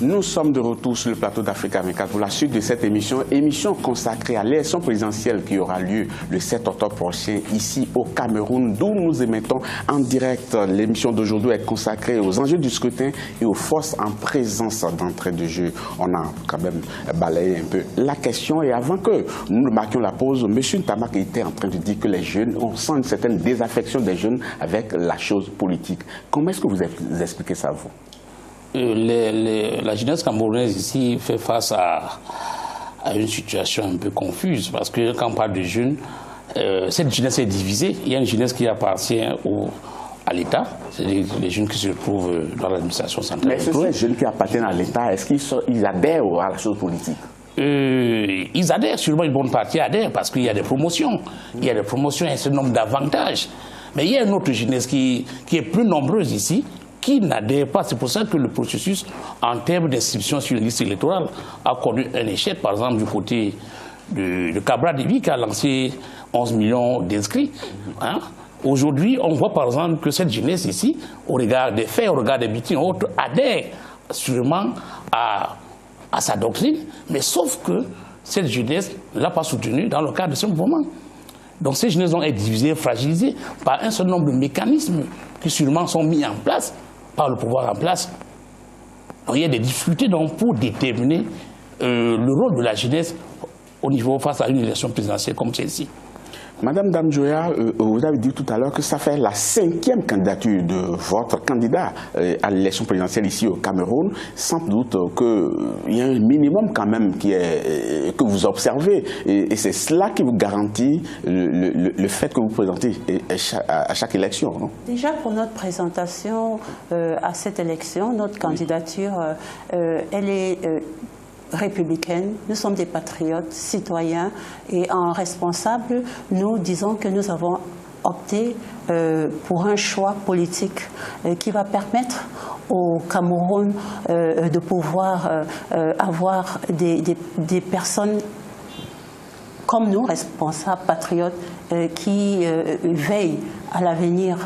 Nous sommes de retour sur le plateau d'Africa 24 pour la suite de cette émission consacrée à l'élection présidentielle qui aura lieu le 7 octobre prochain ici au Cameroun, d'où nous émettons en direct. L'émission d'aujourd'hui est consacrée aux enjeux du scrutin et aux forces en présence d'entrée de jeu. On a quand même balayé un peu la question et avant que nous ne marquions la pause, M. Ntamak était en train de dire que les jeunes, on sent une certaine désaffection des jeunes avec la chose politique. Comment est-ce que vous expliquez ça, vous? La jeunesse camerounaise ici fait face à une situation un peu confuse parce que quand on parle de jeunes, cette jeunesse est divisée. Il y a une jeunesse qui appartient à l'État, c'est-à-dire les jeunes qui se trouvent dans l'administration centrale. Mais ces jeunes qui appartiennent à l'État, est-ce qu'ils adhèrent à la chose politique? Ils adhèrent, sûrement une bonne partie adhère parce qu'il y a des promotions. Il y a des promotions et un certain nombre d'avantages. Mais il y a une autre jeunesse qui est plus nombreuse ici, qui n'adhèrent pas. C'est pour ça que le processus, en termes d'inscription sur les listes électorales, a connu un échec, par exemple, du côté de Cabra Devi, qui a lancé 11 millions d'inscrits. Hein? Aujourd'hui, on voit par exemple que cette jeunesse ici, au regard des faits, au regard des meetings autres, adhère sûrement à sa doctrine, mais sauf que cette jeunesse ne l'a pas soutenue dans le cadre de ce mouvement. Donc ces jeunesses ont été divisées, fragilisées par un certain nombre de mécanismes qui sûrement sont mis en place par le pouvoir en place. Donc il y a des difficultés donc, pour déterminer le rôle de la jeunesse au niveau face à une élection présidentielle comme celle-ci. Madame Damjoya, vous avez dit tout à l'heure que ça fait la 5e candidature de votre candidat à l'élection présidentielle ici au Cameroun. Sans doute qu'il y a un minimum quand même que vous observez. Et c'est cela qui vous garantit le fait que vous présentez à chaque élection. Non? Déjà pour notre présentation à cette élection, notre candidature, elle est républicaine, nous sommes des patriotes, citoyens et en responsables, nous disons que nous avons opté pour un choix politique qui va permettre au Cameroun de pouvoir avoir des personnes comme nous, responsables, patriotes, qui veillent à l'avenir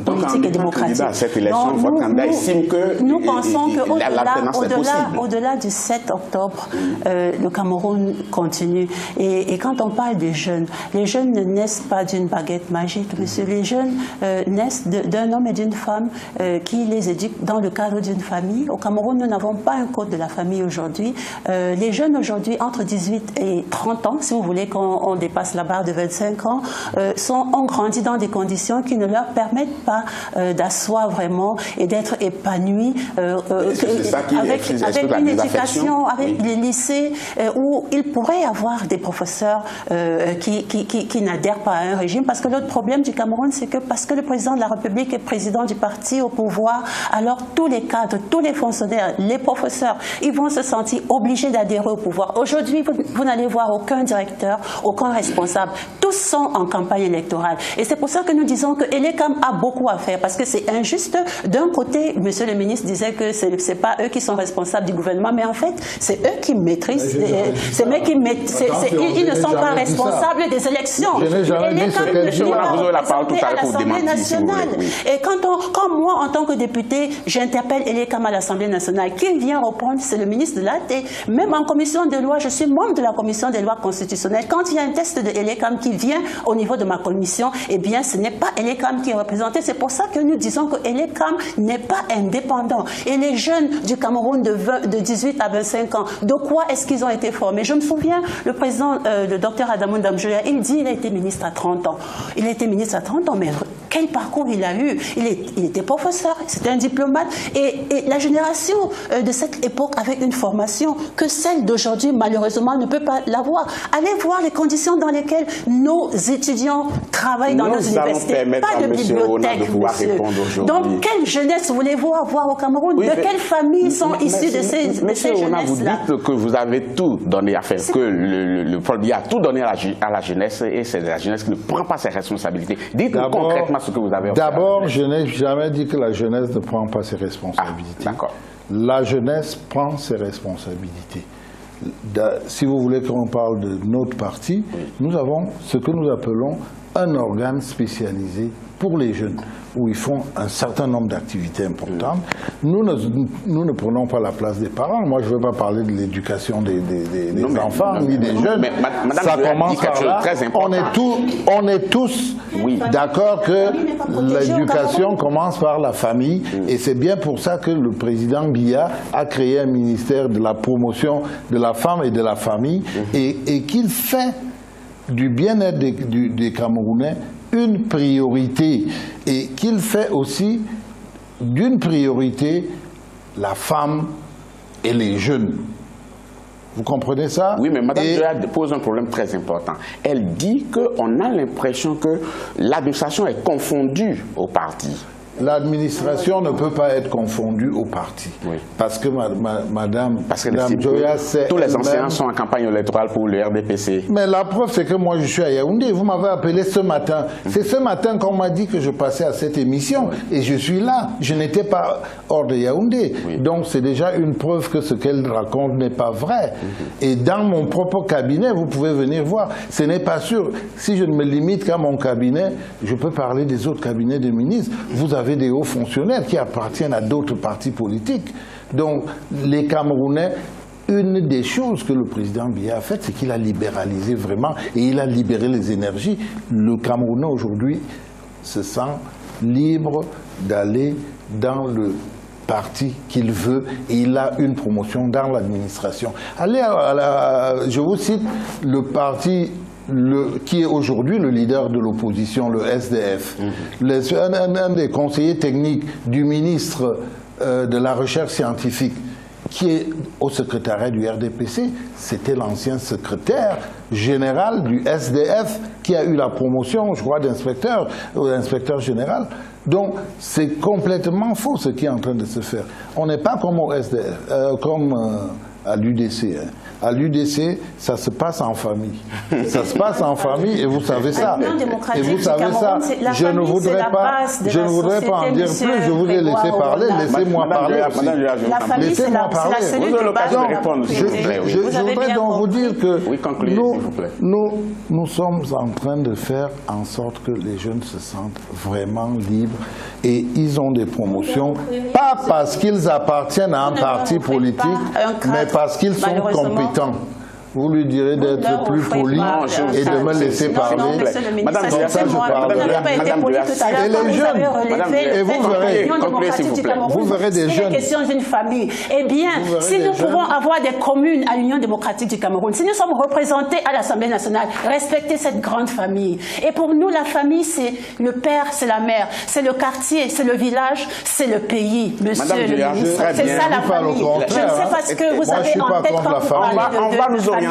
politique et démocratique. À cette élection, votre candidat estime que nous pensons qu'au-delà du 7 octobre, le Cameroun continue. Et quand on parle des jeunes, les jeunes ne naissent pas d'une baguette magique, monsieur. Les jeunes naissent d'un homme et d'une femme qui les éduquent dans le cadre d'une famille. Au Cameroun, nous n'avons pas un code de la famille aujourd'hui. Les jeunes aujourd'hui, entre 18 et 30 ans, si vous voulez qu'on dépasse la barre de 25 ans, ont grandi dans des conditions qui ne leur permettent pas d'asseoir vraiment et d'être épanouis avec une éducation, avec les lycées où il pourrait y avoir des professeurs qui n'adhèrent pas à un régime. Parce que l'autre problème du Cameroun, c'est que parce que le président de la République est président du parti au pouvoir, alors tous les cadres, tous les fonctionnaires, les professeurs, ils vont se sentir obligés d'adhérer au pouvoir. Aujourd'hui, vous n'allez voir aucun directeur, aucun responsable. Tous sont en campagne électorale. Et c'est pour ça que nous disons que Elekam a beaucoup à faire parce que c'est injuste. D'un côté, monsieur le ministre disait que ce n'est pas eux qui sont responsables du gouvernement, mais en fait, c'est eux qui maîtrisent. Ils ne sont pas responsables des élections. Elekam ne la parole tout à l'Assemblée nationale. Et quand moi, en tant que député, j'interpelle Elekam à l'Assemblée nationale, qui vient reprendre, c'est le ministre de l'AT. Même en commission des lois, je suis membre de la commission des lois constitutionnelles. Quand il y a un test de Elekam qui vient au niveau de ma commission, eh bien, ce n'est pas Elekam qui est représenté. C'est pour ça que nous disons que Elekam n'est pas indépendant. Et les jeunes du Cameroun de 18 à 25 ans, de quoi est-ce qu'ils ont été formés? Je me souviens, le président, le docteur Adamou Ndamjoya, il dit qu'il a été ministre à 30 ans. Il a été ministre à 30 ans, mais quel parcours il a eu? Il était professeur, c'était un diplomate. Et la génération de cette époque avait une formation que celle d'aujourd'hui, malheureusement, ne peut pas l'avoir. Allez voir les conditions dans lesquelles nos étudiants travaillent dans nos universités. Pas de bibliothèque, monsieur. Donc, quelle jeunesse voulez-vous avoir au Cameroun? De quelle famille sont issus de ces jeunesses-là? Vous dites que vous avez tout donné à faire, que le produit a tout donné à la jeunesse et c'est la jeunesse qui ne prend pas ses responsabilités. Dites-nous concrètement ce que vous avez observé. D'abord, je n'ai jamais dit que la jeunesse ne prend pas ses responsabilités. D'accord. La jeunesse prend ses responsabilités. Si vous voulez qu'on parle de notre parti, nous avons ce que nous appelons un organe spécialisé pour les jeunes, où ils font un certain nombre d'activités importantes. Nous ne prenons pas la place des parents. Moi, je ne veux pas parler de l'éducation des enfants ni des jeunes. Mais ça commence par là. On est tous d'accord que l'éducation commence par la famille. Et c'est bien pour ça que le président Biya a créé un ministère de la promotion de la femme et de la famille et qu'il fait du bien-être des Camerounais une priorité et qu'il fait aussi d'une priorité la femme et les jeunes. Vous comprenez ça? Oui, mais Mme Joya pose un problème très important. Elle dit qu'on a l'impression que l'administration est confondue au parti. L'administration ne peut pas être confondue au parti. Oui. Parce que Madame Joya, c'est... Tous les anciens sont en campagne électorale pour le RDPC. Mais la preuve, c'est que moi, je suis à Yaoundé. Vous m'avez appelé ce matin. C'est ce matin qu'on m'a dit que je passais à cette émission. Et je suis là. Je n'étais pas hors de Yaoundé. Donc, c'est déjà une preuve que ce qu'elle raconte n'est pas vrai. Et dans mon propre cabinet, vous pouvez venir voir. Ce n'est pas sûr. Si je ne me limite qu'à mon cabinet, je peux parler des autres cabinets de ministres. Vous avez des hauts fonctionnaires qui appartiennent à d'autres partis politiques. Donc, les Camerounais, une des choses que le président Biya a faites, c'est qu'il a libéralisé vraiment et il a libéré les énergies. Le Camerounais aujourd'hui se sent libre d'aller dans le parti qu'il veut et il a une promotion dans l'administration. Allez je vous cite le parti qui est aujourd'hui le leader de l'opposition, le SDF. Un des conseillers techniques du ministre de la Recherche scientifique, qui est au secrétariat du RDPC, c'était l'ancien secrétaire général du SDF qui a eu la promotion, je crois, d'inspecteur général. Donc, c'est complètement faux ce qui est en train de se faire. On n'est pas comme au SDF, à l'UDC. À l'UDC, ça se passe en famille. Ça se passe en famille et vous savez ça. Et vous savez ça. Je ne voudrais pas en dire plus. Je vous ai laissé parler. Laissez-moi parler. Laissez-moi parler. Je voudrais donc vous dire que nous sommes en train de faire en sorte que les jeunes se sentent vraiment libres et ils ont des promotions, pas parce qu'ils appartiennent à un parti politique, mais parce qu'ils sont compétents. Vous lui direz d'être plus poli et de me laisser parler. Madame Joya, ça je parlerai. Et les jeunes, et vous verrez des jeunes. C'est la question d'une famille. Eh bien, si nous pouvons avoir des communes à l'Union démocratique du Cameroun, si nous sommes représentés à l'Assemblée nationale, respecter cette grande famille. Et pour nous, la famille, c'est le père, c'est la mère, c'est le quartier, c'est le village, c'est le pays. Monsieur le ministre, c'est ça la famille. Je ne sais pas ce que vous avez en tête quand vous parlez de la famille. La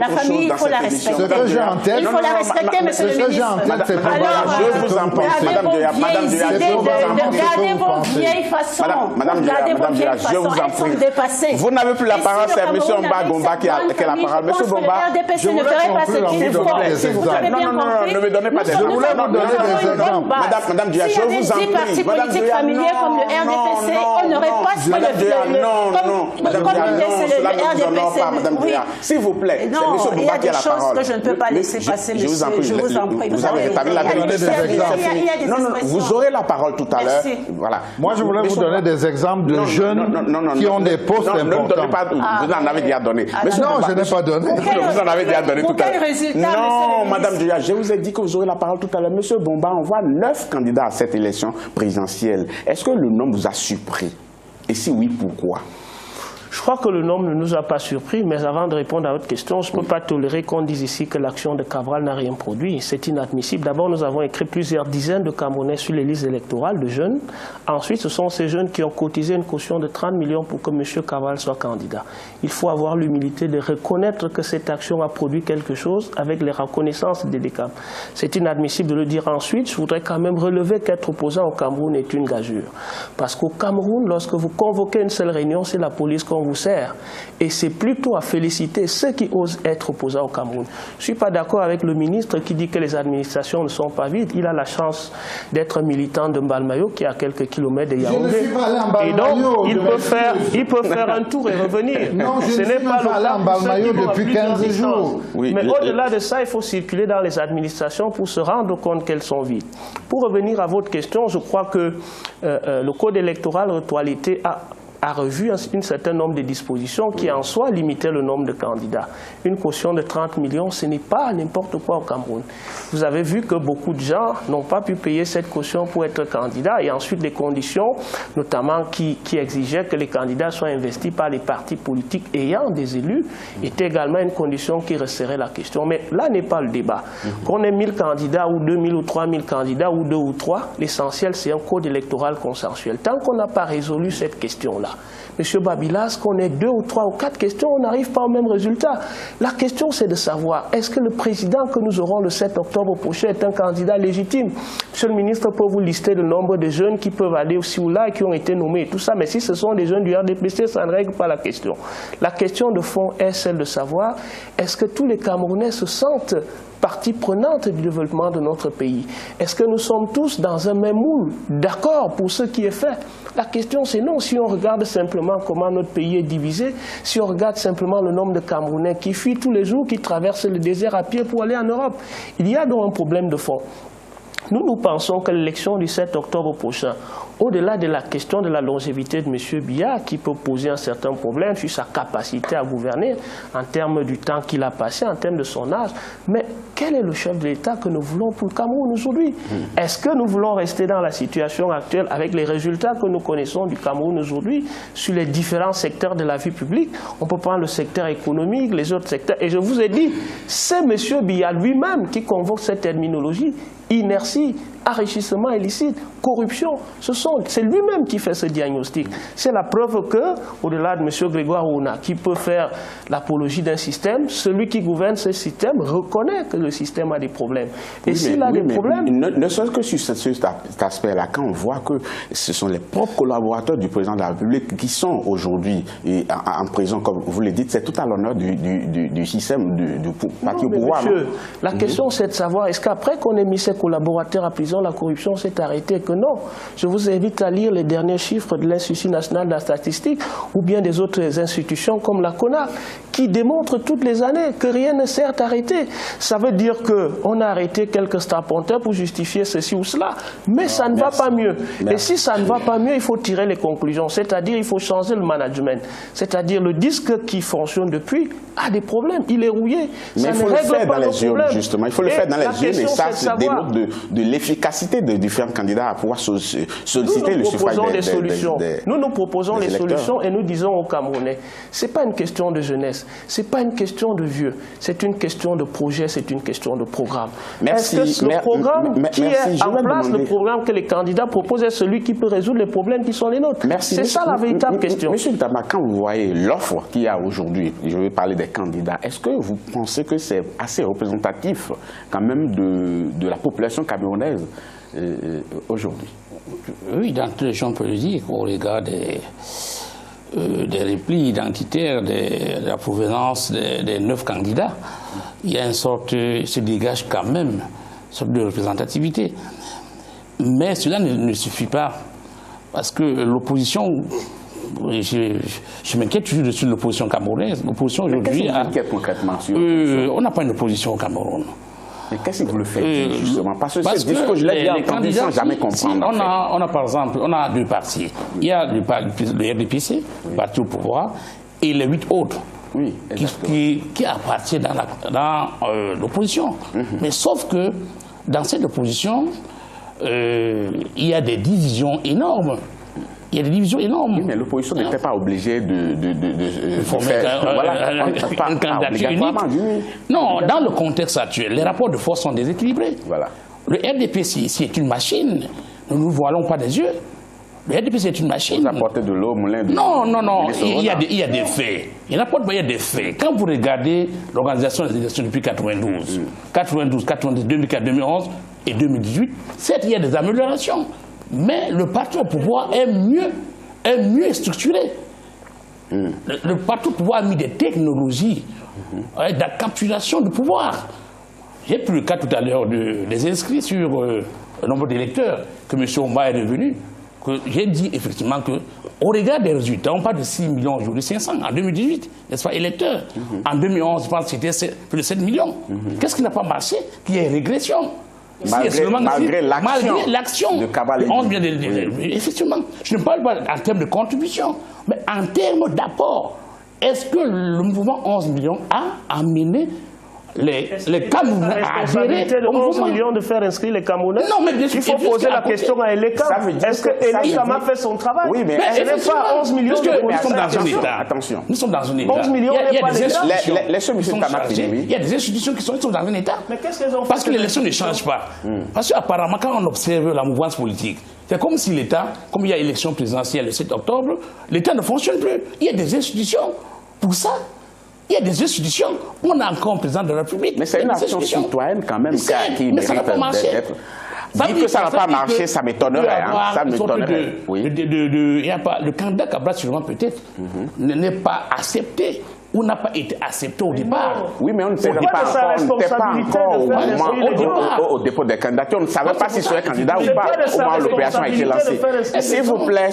famille, il faut la respecter. Ce que j'ai en tête, il faut la respecter, monsieur le ministre. Alors, je vous en prie, gardez vos vieilles façons. Gardez vos vieilles façons. Elles sont dépassées. Vous n'avez plus la parole, c'est M. Gomba qui a la parole. M. Gomba, je ne ferai pas ce qu'il faut. Vous avez bien compris. Ne me donnez pas des exemples. Je voulais vous donner des exemples. Madame Joya, je vous en prie. S'il y avait 10 partis politiques familiers comme le RDPC, on n'aurait pas ce RDPC. S'il vous plaît, c'est M. Gomba qui a la parole. Il y a des choses que je ne peux pas laisser passer, monsieur. Je vous en prie. Vous avez rétabli la vérité. Non, vous aurez la parole tout à l'heure. Voilà. Moi, je voulais vous donner des exemples de jeunes qui ont des postes importants. Vous en avez déjà donné. Non, je n'ai pas donné. Vous en avez déjà donné tout à l'heure. Non, Madame Joya, je vous ai dit que vous aurez la parole tout à l'heure. Monsieur Bomba, on voit 9 candidats à cette élection présidentielle. Est-ce que le nom vous a surpris? Et si oui, pourquoi? Je crois que le nombre ne nous a pas surpris, mais avant de répondre à votre question, je ne peux pas tolérer qu'on dise ici que l'action de Cabral n'a rien produit. C'est inadmissible. D'abord, nous avons écrit plusieurs dizaines de Camerounais sur les listes électorales de jeunes. Ensuite, ce sont ces jeunes qui ont cotisé une caution de 30 millions pour que M. Cabral soit candidat. Il faut avoir l'humilité de reconnaître que cette action a produit quelque chose avec les reconnaissances des DECAM. C'est inadmissible de le dire ensuite. Je voudrais quand même relever qu'être opposant au Cameroun est une gageure. Parce qu'au Cameroun, lorsque vous convoquez une seule réunion, c'est la police qu'on vous faussaires. Et c'est plutôt à féliciter ceux qui osent être opposants au Cameroun. Je ne suis pas d'accord avec le ministre qui dit que les administrations ne sont pas vides. Il a la chance d'être militant de Mbalmayo, qui est à quelques kilomètres de Yaoundé. Je ne suis pas allé en Mbalmayo. Et donc, il peut faire un tour et revenir. Non, je ne suis pas allé en Mbalmayo depuis 15 jours. Oui, mais au-delà de ça, il faut circuler dans les administrations pour se rendre compte qu'elles sont vides. Pour revenir à votre question, je crois que le code électoral Retoilité a revu un certain nombre de dispositions qui en soi limitaient le nombre de candidats. Une caution de 30 millions, ce n'est pas n'importe quoi au Cameroun. Vous avez vu que beaucoup de gens n'ont pas pu payer cette caution pour être candidat et ensuite les conditions, notamment qui exigeaient que les candidats soient investis par les partis politiques ayant des élus, était également une condition qui resserrait la question. Mais là n'est pas le débat. Qu'on ait 1000 candidats ou 2000 ou 3000 candidats ou 2 ou 3, l'essentiel c'est un code électoral consensuel. Tant qu'on n'a pas résolu cette question-là, Monsieur Babilas, qu'on ait 2 ou 3 ou 4 questions, on n'arrive pas au même résultat. La question, c'est de savoir, est-ce que le président que nous aurons le 7 octobre prochain est un candidat légitime? Monsieur le ministre peut vous lister le nombre de jeunes qui peuvent aller aussi ou là et qui ont été nommés et tout ça, mais si ce sont des jeunes du RDPC, ça ne règle pas la question. La question de fond est celle de savoir, est-ce que tous les Camerounais se sentent partie prenante du développement de notre pays? Est-ce que nous sommes tous dans un même moule, d'accord pour ce qui est fait? La question c'est non. Si on regarde simplement comment notre pays est divisé, si on regarde simplement le nombre de Camerounais qui fuient tous les jours, qui traversent le désert à pied pour aller en Europe, il y a donc un problème de fond. Nous pensons que l'élection du 7 octobre prochain, au-delà de la question de la longévité de M. Biya, qui peut poser un certain problème sur sa capacité à gouverner, en termes du temps qu'il a passé, en termes de son âge, mais quel est le chef de l'État que nous voulons pour le Cameroun aujourd'hui? Est-ce que nous voulons rester dans la situation actuelle avec les résultats que nous connaissons du Cameroun aujourd'hui sur les différents secteurs de la vie publique? On peut prendre le secteur économique, les autres secteurs, et je vous ai dit, c'est M. Biya lui-même qui convoque cette terminologie. Inertie, enrichissement illicite, corruption, c'est lui-même qui fait ce diagnostic. C'est la preuve que, au-delà de M. Grégoire Ouna, qui peut faire l'apologie d'un système, celui qui gouverne ce système reconnaît que le système a des problèmes. Et s'il a des problèmes... Ne serait-ce que sur cet aspect-là, quand on voit que ce sont les propres collaborateurs du président de la République qui sont aujourd'hui en prison, comme vous le dites, c'est tout à l'honneur du système du parti au pouvoir. Monsieur, la question c'est de savoir, est-ce qu'après qu'on ait mis ces collaborateurs à prison, la corruption s'est arrêtée? Que non. Je vous invite à lire les derniers chiffres de l'Institut national de la statistique ou bien des autres institutions comme la CONAC qui démontrent toutes les années que rien ne s'est arrêté. Ça veut dire qu'on a arrêté quelques straponteurs pour justifier ceci ou cela, mais ça ne va pas mieux. Et si ça ne va pas mieux, il faut tirer les conclusions, c'est-à-dire il faut changer le management. C'est-à-dire le disque qui fonctionne depuis a des problèmes, il est rouillé. Mais il faut le faire dans les urnes, justement. Il faut le faire dans les urnes et ça, c'est démontre de l'efficacité des différents candidats à pouvoir solliciter le suffrage des Nous proposons les solutions et nous disons aux Camerounais, ce n'est pas une question de jeunesse, ce n'est pas une question de vieux, c'est une question de projet, c'est une question de programme. Merci. Est-ce que le programme qui est en place, le programme que les candidats proposent est celui qui peut résoudre les problèmes qui sont les nôtres? C'est ça la véritable question. Monsieur Ntama, quand vous voyez l'offre qu'il y a aujourd'hui, je vais parler des candidats, est-ce que vous pensez que c'est assez représentatif quand même de la population camerounaise aujourd'hui? Oui, d'entrée de jeu, on peut le dire, au regard des replis identitaires, de la provenance des 9 candidats, il y a une sorte, se dégage quand même une sorte de représentativité. Mais cela ne suffit pas, parce que l'opposition, je m'inquiète toujours sur l'opposition camerounaise. L'opposition aujourd'hui, on n'a pas une opposition au Cameroun. Mais qu'est-ce que vous le faites justement? Parce que ce discours, je l'ai entendu sans jamais comprendre. On a par exemple, on a 2 partis. Il y a le RDPC, le parti au pouvoir, et les 8 autres. Oui, qui appartiennent dans l'opposition. Mais sauf que dans cette opposition, il y a des divisions énormes. Il y a des divisions énormes. Oui, mais l'opposition n'était pas obligée de faire une candidature unique. Non, dans le contexte actuel, les rapports de force sont déséquilibrés. Voilà. Le RDPC, c'est une machine. Nous ne nous voilons pas des yeux. Le RDPC, c'est une machine. Vous apportez de l'eau au moulin de... Non. Il y a des faits. Il y a des faits. Quand vous regardez l'organisation des élections depuis 92, 2004, 2011 et 2018, certes, il y a des améliorations. Mais le parti au pouvoir est mieux structuré. Le parti au pouvoir a mis des technologies de capturation du pouvoir. J'ai pris le cas tout à l'heure des inscrits sur le nombre d'électeurs que M. Omba est revenu. J'ai dit effectivement qu'au regard des résultats, on parle de 6 millions aujourd'hui, 500 en 2018, n'est-ce pas, électeurs. En 2011, je pense que c'était plus de 7 millions. Qu'est-ce qui n'a pas marché? Qu'il y ait régression. Malgré l'action de Cabral. Effectivement, je ne parle pas en termes de contribution, mais en termes d'apport. Est-ce que le mouvement 11 millions a amené les Camerounais à gérer au mouvement 11 millions de faire inscrire les Camerounais? Non, mais bien sûr, il faut poser la question à Eleka. Est-ce que Eleka a fait son travail? Oui, mais ce n'est pas 11 millions de nous sommes dans un État. Attention. Nous sommes dans un État. 11 millions n'est pas l'État. Il y a des institutions qui sont dans un État. Mais qu'est-ce qu'elles ont fait? Parce que l'élection ne change pas. Parce qu'apparemment, quand on observe la mouvance politique, c'est comme si l'État, comme il y a élection présidentielle le 7 octobre, l'État ne fonctionne plus. Il y a des institutions pour ça. Il y a des institutions. On a encore un président de la République. Mais c'est une action citoyenne quand même qui mérite d'être. Dire que ça n'a pas marché, ça m'étonnerait. Ça m'étonnerait. Le candidat Cabral, sûrement peut-être, n'est pas accepté ou n'a pas été accepté au départ. Oui, mais on n'était pas encore au dépôt des candidatures. On ne savait pas s'il serait candidat ou pas au moment où l'opération a été lancée. S'il vous plaît,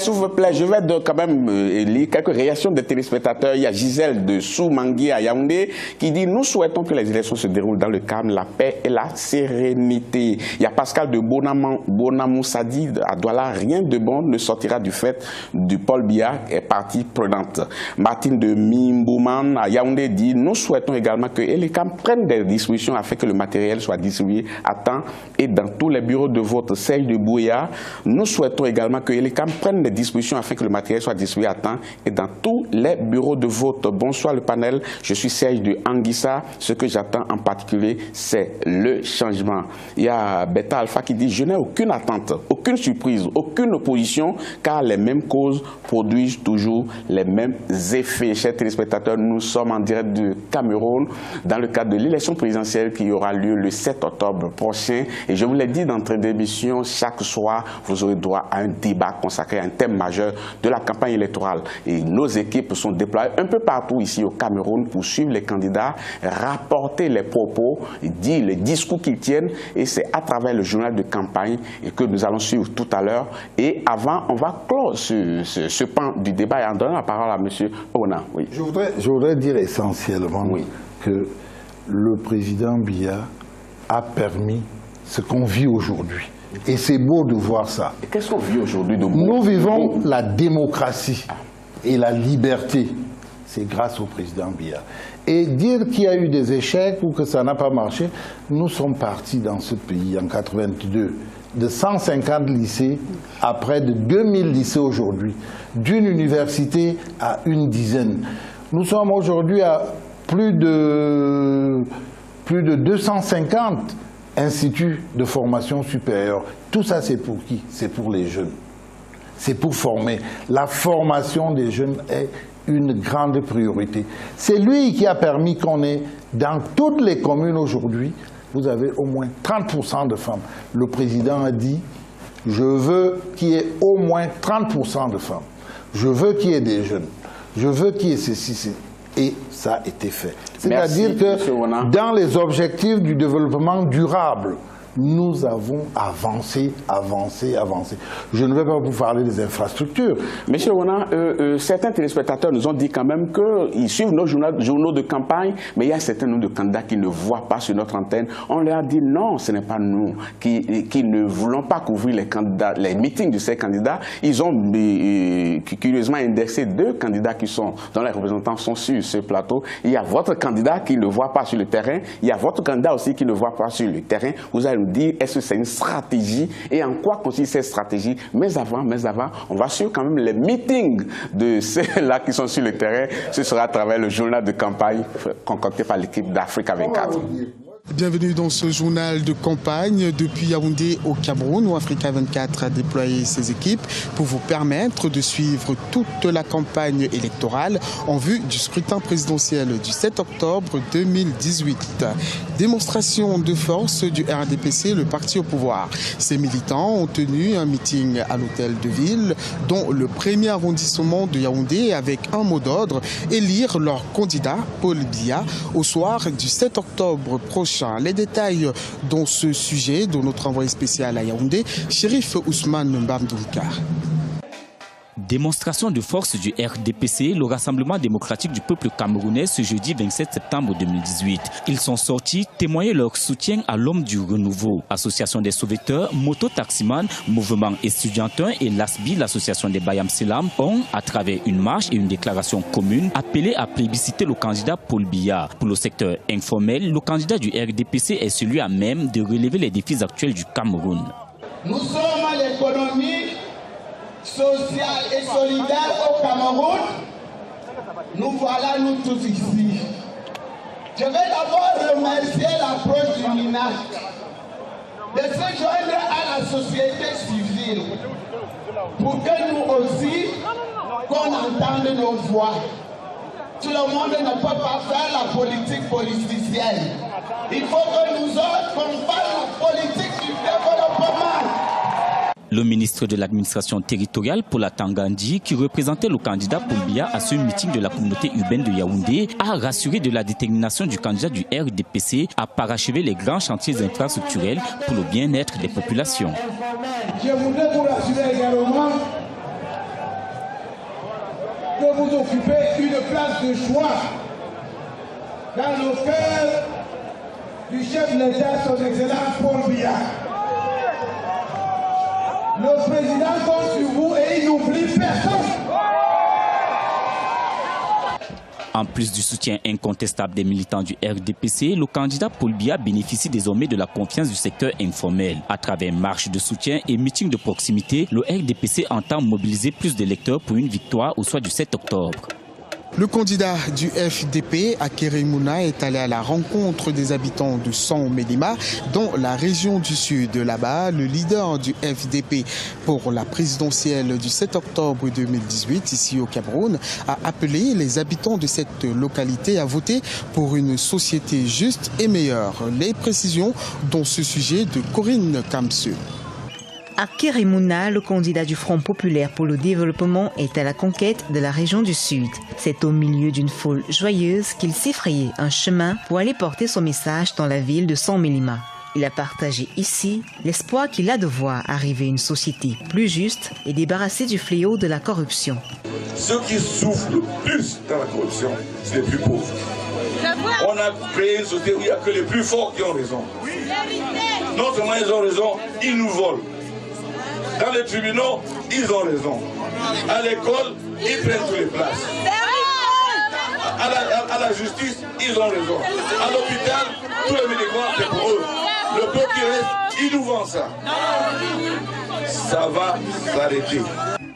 je vais quand même lire quelques réactions des téléspectateurs. Il y a Gisèle de Soumangui à Yaoundé qui dit « Nous souhaitons que les élections se déroulent dans le calme, la paix et la sérénité ». Il y a Pascal de Bonamoussadi à Douala. Rien de bon ne sortira du fait du Paul Biya est partie prenante. Martine de Mimbouman à Yaoundé dit « Nous souhaitons également que Elecam prenne des dispositions afin que le matériel soit distribué à temps et dans tous les bureaux de vote. » Serge de Bouya, nous souhaitons également que Elecam prenne des dispositions afin que le matériel soit distribué à temps et dans tous les bureaux de vote. Bonsoir le panel, je suis Serge de Anguissa. Ce que j'attends en particulier, c'est le changement. Il y a Beta Alpha qui dit « Je n'ai aucune attente, aucune surprise, aucune opposition, car les mêmes causes produisent toujours les mêmes effets. » Chers téléspectateurs, nous sommes en direct du Cameroun dans le cadre de l'élection présidentielle qui aura lieu le 7 octobre prochain. Et je vous l'ai dit d'entrée d'émission, chaque soir, vous aurez droit à un débat consacré à un thème majeur de la campagne électorale. Et nos équipes sont déployées un peu partout ici au Cameroun pour suivre les candidats, rapporter les propos, dire les discours qu'ils tiennent. Et c'est à travers le journal de campagne et que nous allons suivre tout à l'heure. Et avant, on va clore ce pan du débat et en donnant la parole à M. Ona. Oui. Je voudrais dire essentiellement que le président Biya a permis ce qu'on vit aujourd'hui. Et c'est beau de voir ça. Qu'est-ce qu'on vit aujourd'hui de beau? Nous vivons la démocratie et la liberté. C'est grâce au président Biya. Et dire qu'il y a eu des échecs ou que ça n'a pas marché, nous sommes partis dans ce pays en 82 de 150 lycées à près de 2000 lycées aujourd'hui, d'une université à une dizaine. Nous sommes aujourd'hui à plus de 250 instituts de formation supérieure. Tout ça, c'est pour qui? C'est pour les jeunes. C'est pour former. La formation des jeunes est une grande priorité. C'est lui qui a permis qu'on ait, dans toutes les communes aujourd'hui, vous avez au moins 30% de femmes. Le président a dit, je veux qu'il y ait au moins 30% de femmes. Je veux qu'il y ait des jeunes. Je veux qu'il y ait ceci. Et ça a été fait. C'est-à-dire que dans les objectifs du développement durable, nous avons avancé. Je ne vais pas vous parler des infrastructures. Monsieur Ona, certains téléspectateurs nous ont dit quand même qu'ils suivent nos journaux de campagne, mais il y a certains nombre de candidats qui ne voient pas sur notre antenne. On leur a dit non, ce n'est pas nous qui ne voulons pas couvrir les meetings de ces candidats. Ils ont curieusement indexé 2 candidats dont les représentants sont sur ce plateau. Il y a votre candidat qui ne voit pas sur le terrain. Il y a votre candidat aussi qui ne voit pas sur le terrain. Vous allez dire, est-ce que c'est une stratégie et en quoi consiste cette stratégie? Mais avant, on va suivre quand même les meetings de ceux-là qui sont sur le terrain. Ce sera à travers le journal de campagne concocté par l'équipe d'Africa 24. Bienvenue dans ce journal de campagne depuis Yaoundé au Cameroun où Africa 24 a déployé ses équipes pour vous permettre de suivre toute la campagne électorale en vue du scrutin présidentiel du 7 octobre 2018. Démonstration de force du RDPC, le parti au pouvoir. Ces militants ont tenu un meeting à l'hôtel de ville dont le premier arrondissement de Yaoundé avec un mot d'ordre, élire leur candidat Paul Biya au soir du 7 octobre prochain. Les détails dans ce sujet de notre envoyé spécial à Yaoundé, Chérif Ousmane Mbamdoukar. Démonstration de force du RDPC, le Rassemblement démocratique du peuple camerounais, ce jeudi 27 septembre 2018. Ils sont sortis témoigner leur soutien à l'homme du renouveau. Association des sauveteurs, moto-taximan, mouvement estudiantin et l'ASBI, l'association des Bayam Selam, ont, à travers une marche et une déclaration commune, appelé à plébisciter le candidat Paul Biya. Pour le secteur informel, le candidat du RDPC est celui à même de relever les défis actuels du Cameroun. Nous sommes à l'économie social et solidaire au Cameroun. Nous voilà, nous tous ici. Je vais d'abord remercier l'approche du MINAC de se joindre à la société civile pour que nous aussi, qu'on entende nos voix. Tout le monde ne peut pas faire la politique politicienne. Il faut que nous autres, qu'on fasse la politique du développement. Le ministre de l'administration territoriale, Paula Tangandi, qui représentait le candidat Paul Biya à ce meeting de la communauté urbaine de Yaoundé, a rassuré de la détermination du candidat du RDPC à parachever les grands chantiers infrastructurels pour le bien-être des populations. Je voudrais vous rassurer également que vous occupez une place de choix dans le cœur du chef de l'État, son Excellence Paul Biya. Le président compte sur vous et il n'oublie personne. En plus du soutien incontestable des militants du RDPC, le candidat Paul Biya bénéficie désormais de la confiance du secteur informel. À travers marches de soutien et meetings de proximité, le RDPC entend mobiliser plus d'électeurs pour une victoire au soir du 7 octobre. Le candidat du FDP, Akere Mouna, est allé à la rencontre des habitants de San Medema dans la région du Sud. Là-bas, le leader du FDP pour la présidentielle du 7 octobre 2018, ici au Cameroun, a appelé les habitants de cette localité à voter pour une société juste et meilleure. Les précisions dans ce sujet de Corinne Kamseu. Akere Mouna, le candidat du Front populaire pour le développement, est à la conquête de la région du Sud. C'est au milieu d'une foule joyeuse qu'il s'est frayé un chemin pour aller porter son message dans la ville de San Medema. Il a partagé ici l'espoir qu'il a de voir arriver une société plus juste et débarrassée du fléau de la corruption. Ceux qui souffrent le plus dans la corruption, c'est les plus pauvres. On a créé une société où il n'y a que les plus forts qui ont raison. Non seulement ils ont raison, ils nous volent. Dans les tribunaux, ils ont raison. À l'école, ils prennent toutes les places. À la justice, ils ont raison. À l'hôpital, tous les médicaments, c'est pour eux. Le peu qui reste, ils nous vendent ça. Ça va s'arrêter.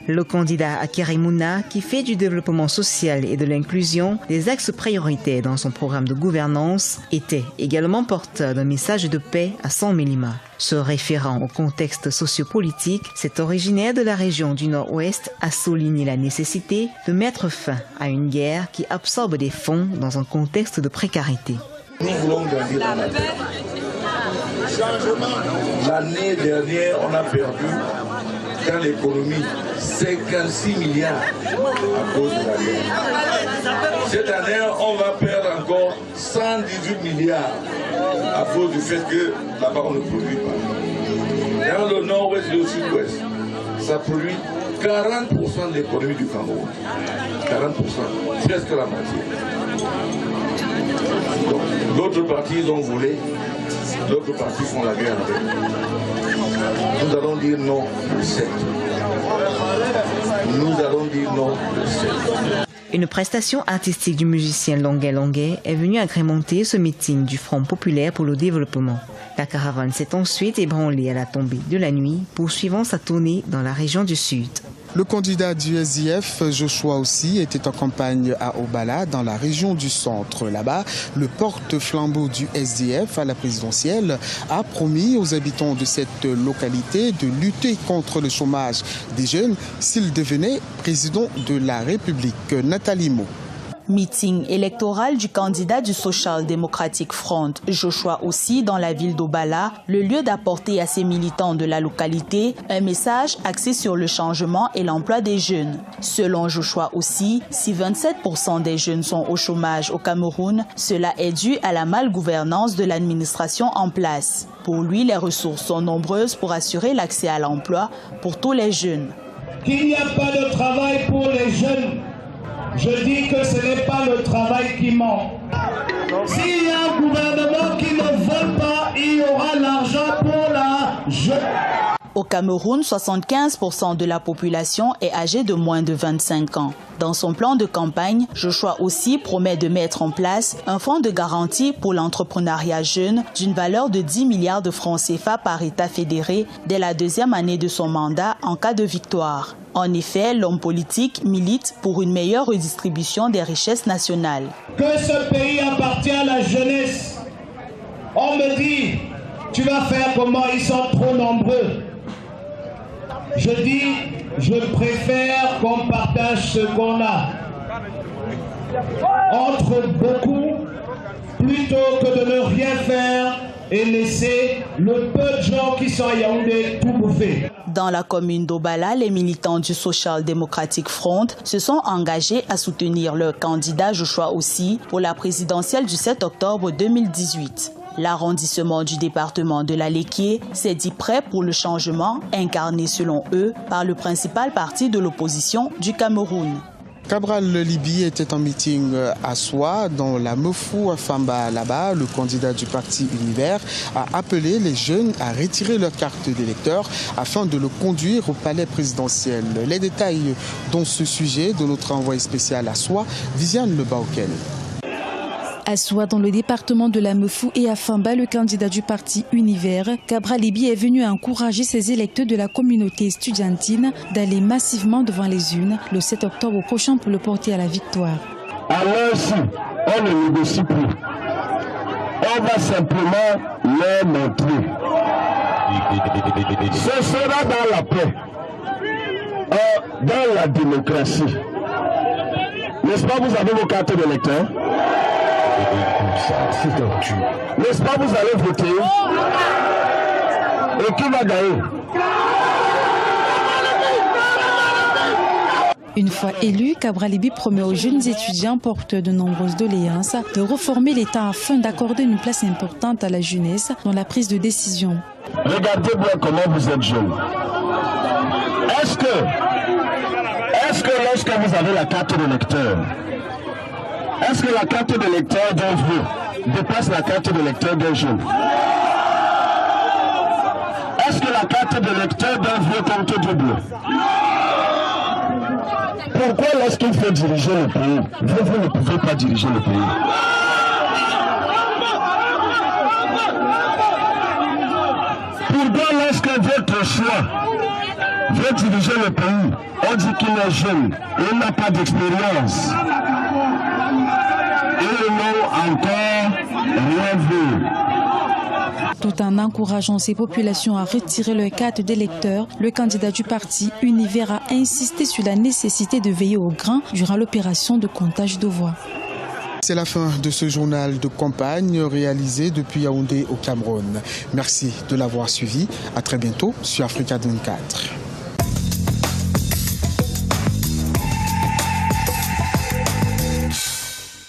Le candidat Akere Mouna, qui fait du développement social et de l'inclusion des axes prioritaires dans son programme de gouvernance, était également porteur d'un message de paix à San Medema. Se référant au contexte sociopolitique, cet originaire de la région du Nord-Ouest a souligné la nécessité de mettre fin à une guerre qui absorbe des fonds dans un contexte de précarité. Nous voulons gagner la paix. L'année dernière, on a perdu dans l'économie 56 milliards à cause de la guerre. Cette année, on va perdre encore 118 milliards à cause du fait que là-bas on ne produit pas. Dans le nord-ouest et le sud-ouest, ça produit 40% de l'économie du Cameroun. 40%, presque la moitié. Donc, d'autres partis ils ont volé, d'autres partis font la guerre avec. Nous allons dire non le 7. Nous allons dire non le 7. Une prestation artistique du musicien Longuet Longuet est venue agrémenter ce meeting du Front populaire pour le développement. La caravane s'est ensuite ébranlée à la tombée de la nuit, poursuivant sa tournée dans la région du Sud. Le candidat du SDF, Joshua aussi, était en campagne à Obala, dans la région du centre. Là-bas, le porte-flambeau du SDF à la présidentielle a promis aux habitants de cette localité de lutter contre le chômage des jeunes s'il devenait président de la République. Nathalie Mo. Meeting électoral du candidat du Social Democratic Front, Joshua aussi, dans la ville d'Obala, le lieu d'apporter à ses militants de la localité un message axé sur le changement et l'emploi des jeunes. Selon Joshua aussi, si 27% des jeunes sont au chômage au Cameroun, cela est dû à la malgouvernance de l'administration en place. Pour lui, les ressources sont nombreuses pour assurer l'accès à l'emploi pour tous les jeunes. Qu'il n'y a pas de travail pour les jeunes. Je dis que ce n'est pas le travail qui manque. S'il y a un gouvernement qui ne vole pas, il y aura l'argent pour la jeunesse. Au Cameroun, 75% de la population est âgée de moins de 25 ans. Dans son plan de campagne, Joshua aussi promet de mettre en place un fonds de garantie pour l'entrepreneuriat jeune d'une valeur de 10 milliards de francs CFA par État fédéré dès la deuxième année de son mandat en cas de victoire. En effet, l'homme politique milite pour une meilleure redistribution des richesses nationales. Que ce pays appartient à la jeunesse. On me dit, tu vas faire comment, ils sont trop nombreux. Je dis, je préfère qu'on partage ce qu'on a entre beaucoup plutôt que de ne rien faire et laisser le peu de gens qui sont à Yaoundé tout bouffer. Dans la commune d'Obala, les militants du Social Democratic Front se sont engagés à soutenir leur candidat Joshua aussi pour la présidentielle du 7 octobre 2018. L'arrondissement du département de la Léquié s'est dit prêt pour le changement, incarné selon eux par le principal parti de l'opposition du Cameroun. Cabral Libye était en meeting à Soie, dans la Mefou à Famba. Là-bas, le candidat du parti Univers a appelé les jeunes à retirer leur carte d'électeur afin de le conduire au palais présidentiel. Les détails dans ce sujet de notre envoyé spécial à Soie, Viviane Lebaokel. À Soie, dans le département de la Mefou et à Famba, le candidat du parti Univers, Cabral Libye, est venu encourager ses électeurs de la communauté estudiantine d'aller massivement devant les urnes le 7 octobre prochain pour le porter à la victoire. Alors si on ne négocie plus, on va simplement leur montrer. Ce sera dans la paix, dans la démocratie. N'est-ce pas, vous avez vos cartes d'électeurs? N'est-ce pas, vous allez voter? Et qui va gagner? Une fois élu, Cabral Libye promet aux jeunes étudiants porteurs de nombreuses doléances de reformer l'État afin d'accorder une place importante à la jeunesse dans la prise de décision. Regardez bien comment vous êtes jeune. Est-ce que lorsque vous avez la carte d'électeur, est-ce que la carte d'électeur d'un vieux dépasse la carte d'électeur d'un jeune? Est-ce que la carte d'électeur d'un vieux compte double? Pourquoi lorsqu'il faut diriger le pays, vous ne pouvez pas diriger le pays? Pourquoi lorsque votre choix veut diriger le pays, on dit qu'il est jeune, il n'a pas d'expérience? Tout en encourageant ces populations à retirer leur carte d'électeur, le candidat du parti Univers a insisté sur la nécessité de veiller au grain durant l'opération de comptage de voix. C'est la fin de ce journal de campagne réalisé depuis Yaoundé au Cameroun. Merci de l'avoir suivi. À très bientôt sur Africa 24.